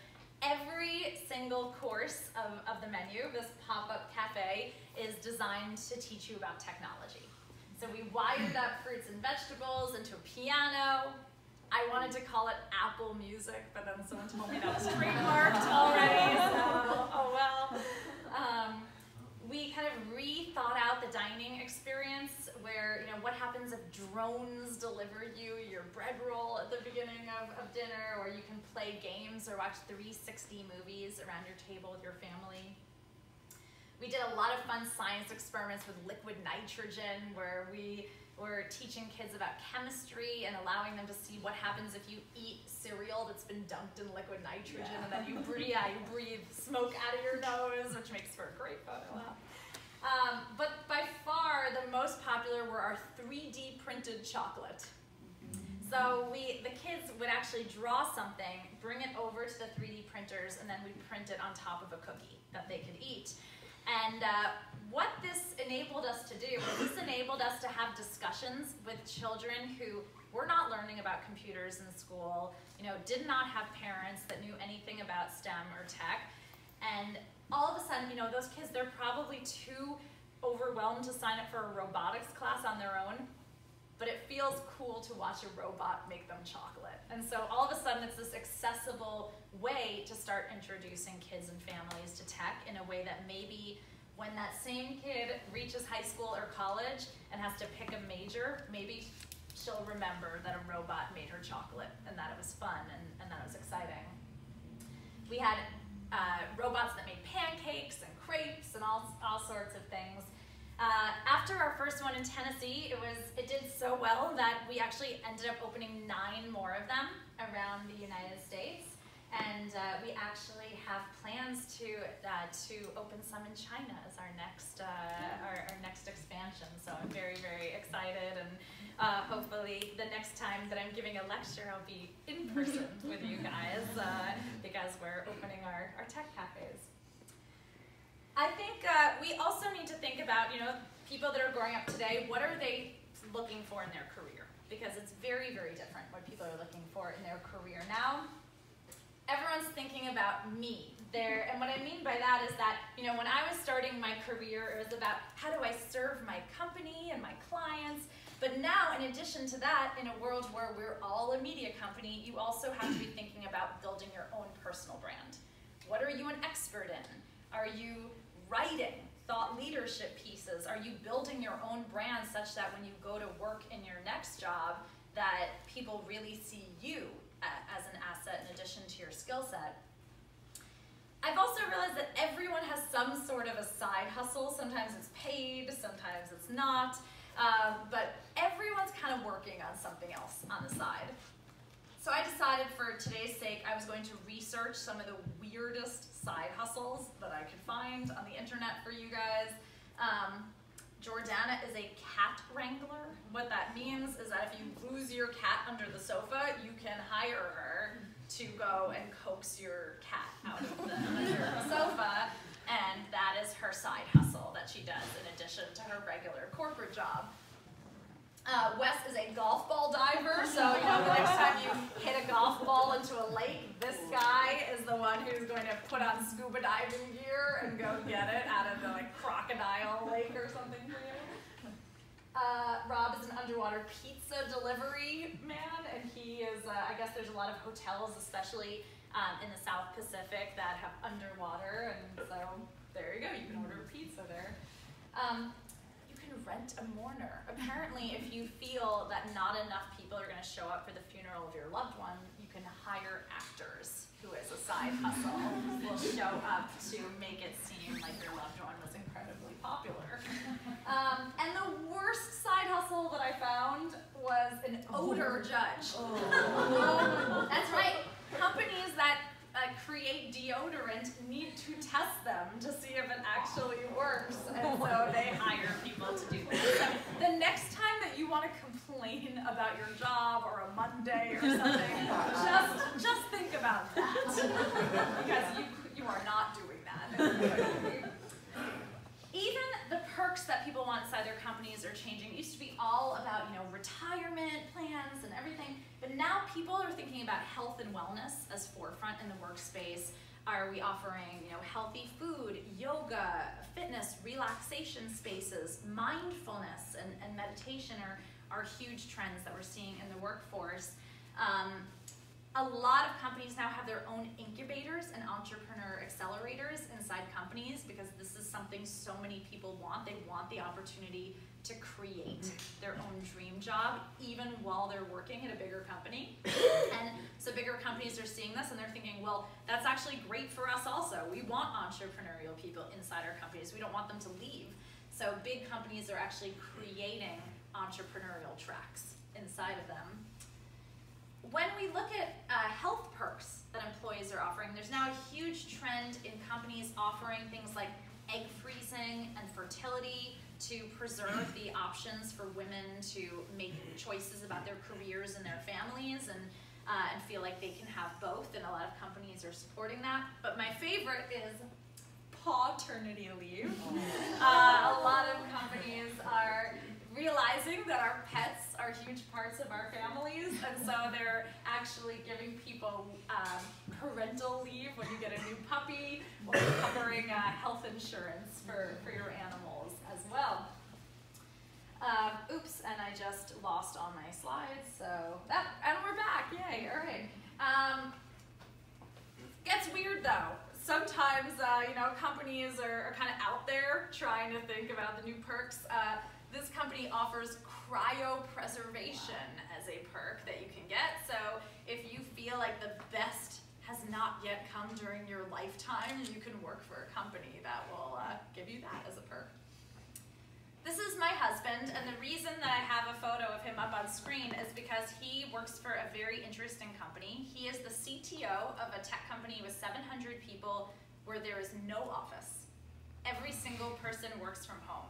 every single course of the menu, this pop-up cafe, is designed to teach you about technology. So we wired up fruits and vegetables into a piano. I wanted to call it Apple Music, but then someone told me that was trademarked already, so oh well. We kind of rethought out the dining experience, where, what happens if drones deliver you your bread roll at the beginning of dinner, or you can play games or watch 360 movies around your table with your family. We did a lot of fun science experiments with liquid nitrogen, where we were teaching kids about chemistry and allowing them to see what happens if you eat cereal that's been dunked in liquid nitrogen, and then you breathe smoke out of your nose, which makes for a great photo. But by far the most popular were our 3D printed chocolate. So the kids would actually draw something, bring it over to the 3D printers, and then we'd print it on top of a cookie that they could eat. And what this enabled us to do was this enabled us to have discussions with children who were not learning about computers in school, did not have parents that knew anything about STEM or tech. And all of a sudden, those kids, they're probably too overwhelmed to sign up for a robotics class on their own, but it feels cool to watch a robot make them chocolate. And so all of a sudden, it's this accessible way to start introducing kids and families to tech in a way that maybe when that same kid reaches high school or college and has to pick a major, maybe she'll remember that a robot made her chocolate and that it was fun and that it was exciting. We had robots that made pancakes and crepes and all sorts of things. After our first one in Tennessee, it did so well that we actually ended up opening 9 more of them around the United States. And we actually have plans to open some in China as our next expansion. So I'm very, very excited, and hopefully the next time that I'm giving a lecture, I'll be in person with you guys because we're opening our tech cafes. I think we also need to think about, people that are growing up today, what are they looking for in their career? Because it's very, very different what people are looking for in their career now. Everyone's thinking about me there, and what I mean by that is that, when I was starting my career, it was about how do I serve my company and my clients, but now, in addition to that, in a world where we're all a media company, you also have to be thinking about building your own personal brand. What are you an expert in? Are you writing thought leadership pieces? Are you building your own brand such that when you go to work in your next job, that people really see you as an asset in addition to your skill set? I've also realized that everyone has some sort of a side hustle. Sometimes it's paid, sometimes it's not, but everyone's kind of working on something else on the side. So I decided for today's sake, I was going to research some of the weirdest side hustles that I could find on the internet for you guys. Jordana is a cat wrangler. What that means is that if you lose your cat under the sofa, you can hire her to go and coax your cat out of the sofa, and that is her side hustle that she does in addition to her regular corporate job. Wes is a golf ball diver, so the next time you hit a golf ball into a lake, this guy is the one who's going to put on scuba diving gear and go get it out of the crocodile lake or something for you. Rob is an underwater pizza delivery man, and he is, I guess there's a lot of hotels, especially in the South Pacific, that have underwater, and so there you go, you can order a pizza there. Rent a mourner. Apparently, if you feel that not enough people are going to show up for the funeral of your loved one, you can hire actors who, as a side hustle, will show up to make it seem like your loved one was incredibly popular. And the worst side hustle that I found was an odor judge. That's right. Companies that create deodorant need to test them to see if it actually works, and so they hire people to do that. So the next time that you want to complain about your job or a Monday or something, just think about that because you are not doing that. Even the perks that people want inside their companies are changing. It used to be all about, retirement plans and everything, but now people are thinking about health and wellness as forefront in the workspace. Are we offering, healthy food, yoga, fitness, relaxation spaces, mindfulness, and meditation are huge trends that we're seeing in the workforce. A lot of companies now have their own incubators and entrepreneur accelerators inside companies because this is something so many people want. They want the opportunity to create their own dream job even while they're working at a bigger company. And so bigger companies are seeing this and they're thinking, well, that's actually great for us also. We want entrepreneurial people inside our companies. We don't want them to leave. So big companies are actually creating entrepreneurial tracks inside of them. When we look at health perks that employees are offering, there's now a huge trend in companies offering things like egg freezing and fertility to preserve the options for women to make choices about their careers and their families and feel like they can have both, and a lot of companies are supporting that. But my favorite is paternity leave. A lot of companies are realizing that our pets are huge parts of our families, and so they're actually giving people parental leave when you get a new puppy, or covering health insurance for your animals as well. Oops, and I just lost all my slides, so and we're back, yay, all right. Gets weird though. Sometimes, companies are kind of out there trying to think about the new perks. This company offers cryopreservation as a perk that you can get. So if you feel like the best has not yet come during your lifetime, you can work for a company that will give you that as a perk. This is my husband, and the reason that I have a photo of him up on screen is because he works for a very interesting company. He is the CTO of a tech company with 700 people where there is no office. Every single person works from home.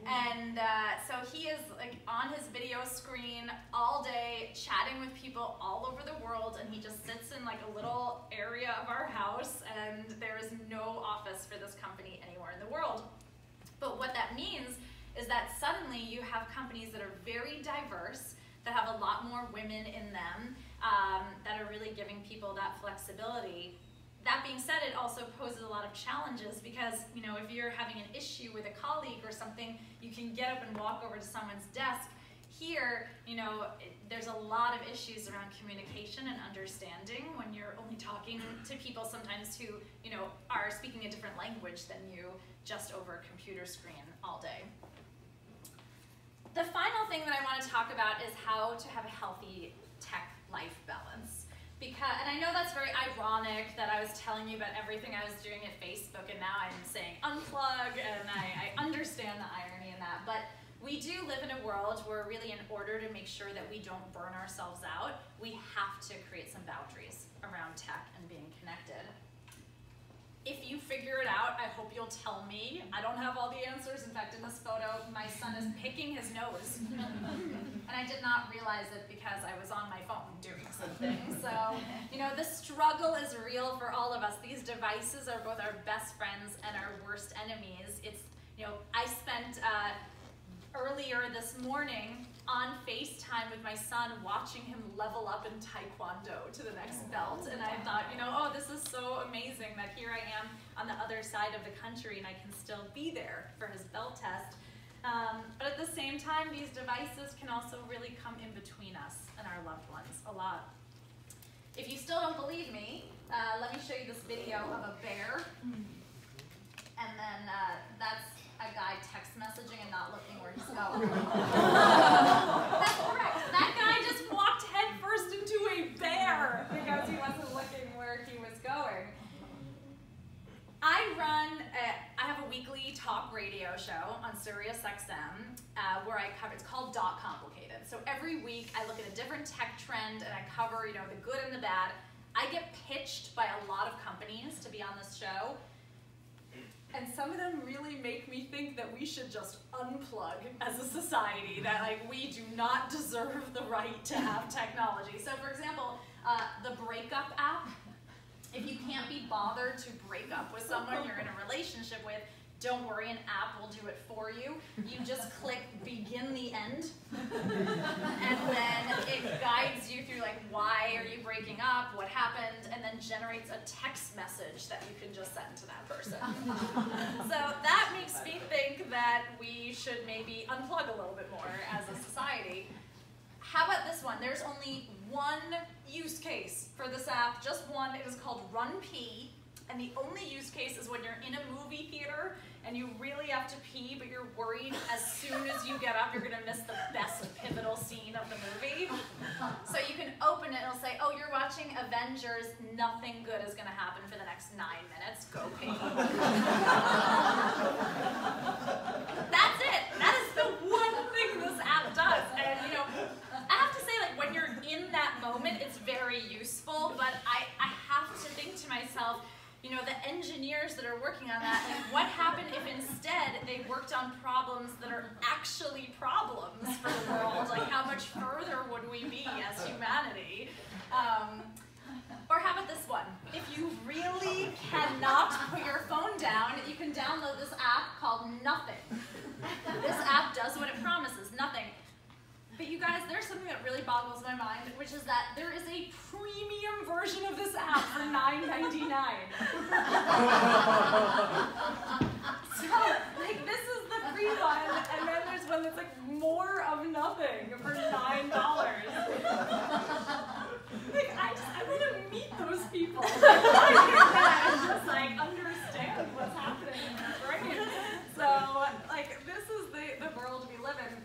And so he is on his video screen all day, chatting with people all over the world, and he just sits in a little area of our house, and there is no office for this company anywhere in the world. But what that means is that suddenly you have companies that are very diverse, that have a lot more women in them, that are really giving people that flexibility. That being said, it also poses a lot of challenges because, if you're having an issue with a colleague or something, you can get up and walk over to someone's desk. Here, there's a lot of issues around communication and understanding when you're only talking to people sometimes who, are speaking a different language than you just over a computer screen all day. The final thing that I want to talk about is how to have a healthy tech-life balance. And I know that's very ironic that I was telling you about everything I was doing at Facebook and now I'm saying unplug, and I understand the irony in that, but we do live in a world where really in order to make sure that we don't burn ourselves out, we have to create some boundaries around tech and being connected. If you figure it out, I hope you'll tell me. I don't have all the answers. In fact, in this photo, my son is picking his nose. And I did not realize it because I was on my phone doing something. So, the struggle is real for all of us. These devices are both our best friends and our worst enemies. It's, I spent earlier this morning on FaceTime with my son, watching him level up in Taekwondo to the next belt. And I thought, oh, this is so amazing that here I am on the other side of the country and I can still be there for his belt test. But at the same time, these devices can also really come in between us and our loved ones a lot. If you still don't believe me, let me show you this video of a bear. And then that's a guy text messaging and not looking where he's going. That's correct. That guy just walked headfirst into a bear because he wasn't looking where he was going. I have a weekly talk radio show on SiriusXM where I cover, it's called Dot Complicated. So every week I look at a different tech trend and I cover, the good and the bad. I get pitched by a lot of companies to be on this show. And some of them really make me think that we should just unplug as a society, that we do not deserve the right to have technology. So for example, The breakup app. If you can't be bothered to break up with someone you're in a relationship with, don't worry, an app will do it for you. You just click begin the end, and then it guides you through like, why are you breaking up, what happened, and then generates a text message that you can just send to that person. So that makes me think that we should maybe unplug a little bit more as a society. How about this one? There's only one use case for this app, just one. It is called Run Pee, and the only use case is when you're in a movie theater and you really have to pee, but you're worried as soon as you get up you're gonna miss the best pivotal scene of the movie. So you can open it and it'll say, oh, you're watching Avengers, nothing good is gonna happen for the next 9 minutes, go pee. That's it. That is the one thing this app does. And you know, I have to say, like, when you're in that moment, it's very useful, but I have to think to myself, you know, the engineers that are working on that, like, what happened if instead they worked on problems that are actually problems for the world? Like, how much further would we be as humanity? Or how about this one? If you really cannot put your phone down, you can download this app called Nothing. This app does what it promises, nothing. But you guys, there's something that really boggles my mind, which is that there is a premium version of this app for $9.99. So, like, this is the free one, and then there's one that's like more of nothing for $9. Like, I want to meet those people. And just like understand what's happening in their brain. So, like, this is the world we live in.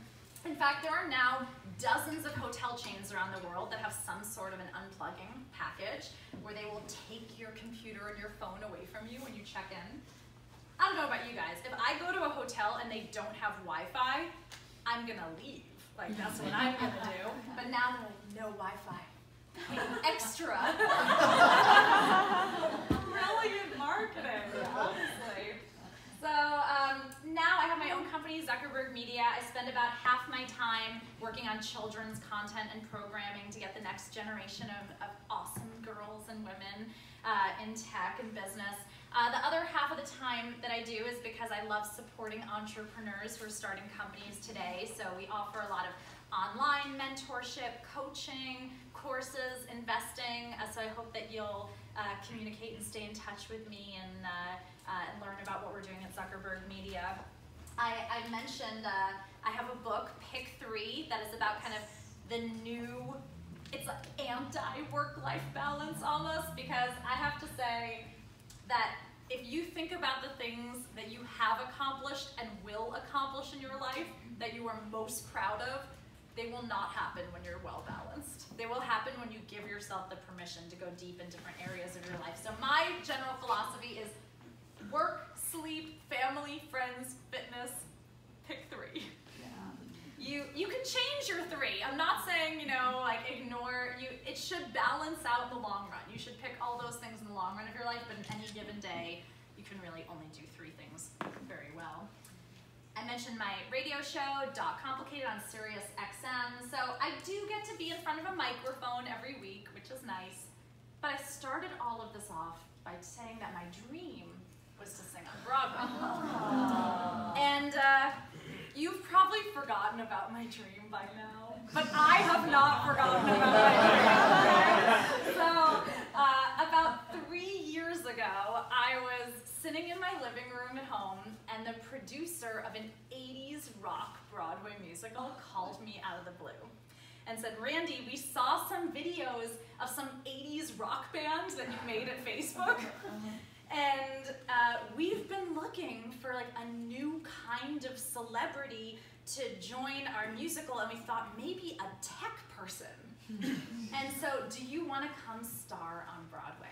In fact, there are now dozens of hotel chains around the world that have some sort of an unplugging package where they will take your computer and your phone away from you when you check in. I don't know about you guys. If I go to a hotel and they don't have Wi-Fi, I'm gonna leave. Like, that's what I'm gonna do. But now they're like, no Wi-Fi. Pay extra. Brilliant marketing, honestly. So now I have my own company, Zuckerberg Media. I spend about half my time working on children's content and programming to get the next generation of awesome girls and women in tech and business. The other half of the time that I do is because I love supporting entrepreneurs who are starting companies today. So we offer a lot of online mentorship, coaching, courses, investing. So I hope that you'll communicate and stay in touch with me and learn about what we're doing at Zuckerberg Media. I mentioned I have a book, Pick 3, that is about kind of the new, it's like anti-work-life balance almost, because I have to say that if you think about the things that you have accomplished and will accomplish in your life that you are most proud of, they will not happen when you're well balanced. They will happen when you give yourself the permission to go deep in different areas of your life. So my general philosophy is work, sleep, family, friends, fitness, pick 3. Yeah. You can change your 3. I'm not saying, you know, like ignore, it should balance out in the long run. You should pick all those things in the long run of your life, but in any given day, you can really only do 3 things very well. I mentioned my radio show, Complicated on Sirius XM. So I do get to be in front of a microphone every week, which is nice. But I started all of this off by saying that my dream was to sing on Broadway. Aww. And you've probably forgotten about my dream by now, but I have not forgotten about my dream. So about 3 years ago, I was sitting in my living room at home, and the producer of an 80s rock Broadway musical called me out of the blue and said, Randy, we saw some videos of some 80s rock band that you made at Facebook, and we've been looking for like a new kind of celebrity to join our musical, and we thought maybe a tech person. And so, do you want to come star on Broadway?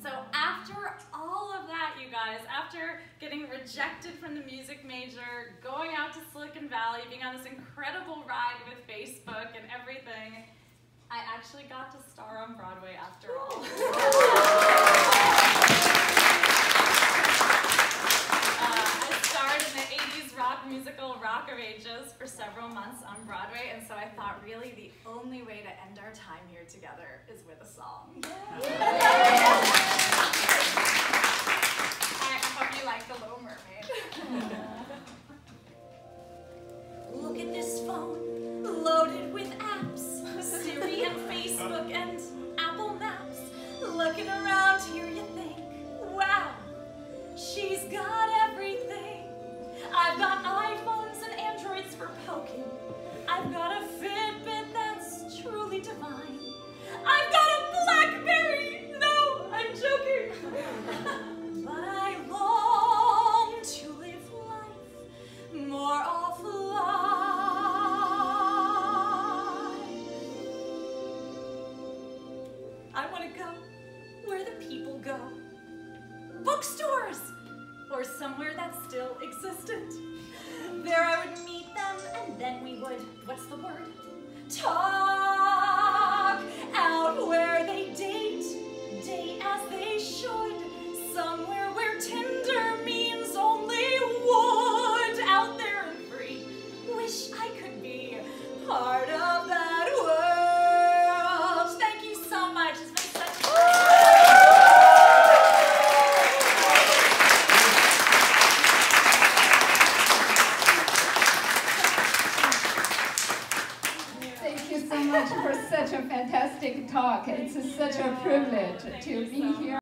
So after all of that, you guys, after getting rejected from the music major, going out to Silicon Valley, being on this incredible ride with Facebook and everything, I actually got to star on Broadway after all. I starred in the 80s rock musical Rock of Ages for several months on Broadway, and so I thought really the only only way to end our time here together is with a song. I hope you like The Little Mermaid. Look at this phone, loaded with apps, Siri and Facebook and Apple Maps. Looking around here you think, wow, she's got everything. I've got iPhones and Androids for poking. I've got a Fitbit that's truly divine. I've got a BlackBerry, no, I'm joking. But I long to live life more offline. I want to go where the people go. Bookstores! Or somewhere that's still existent. There I would meet them, and then we would, what's the word? Talk out where they date as they should. Somewhere where Tinder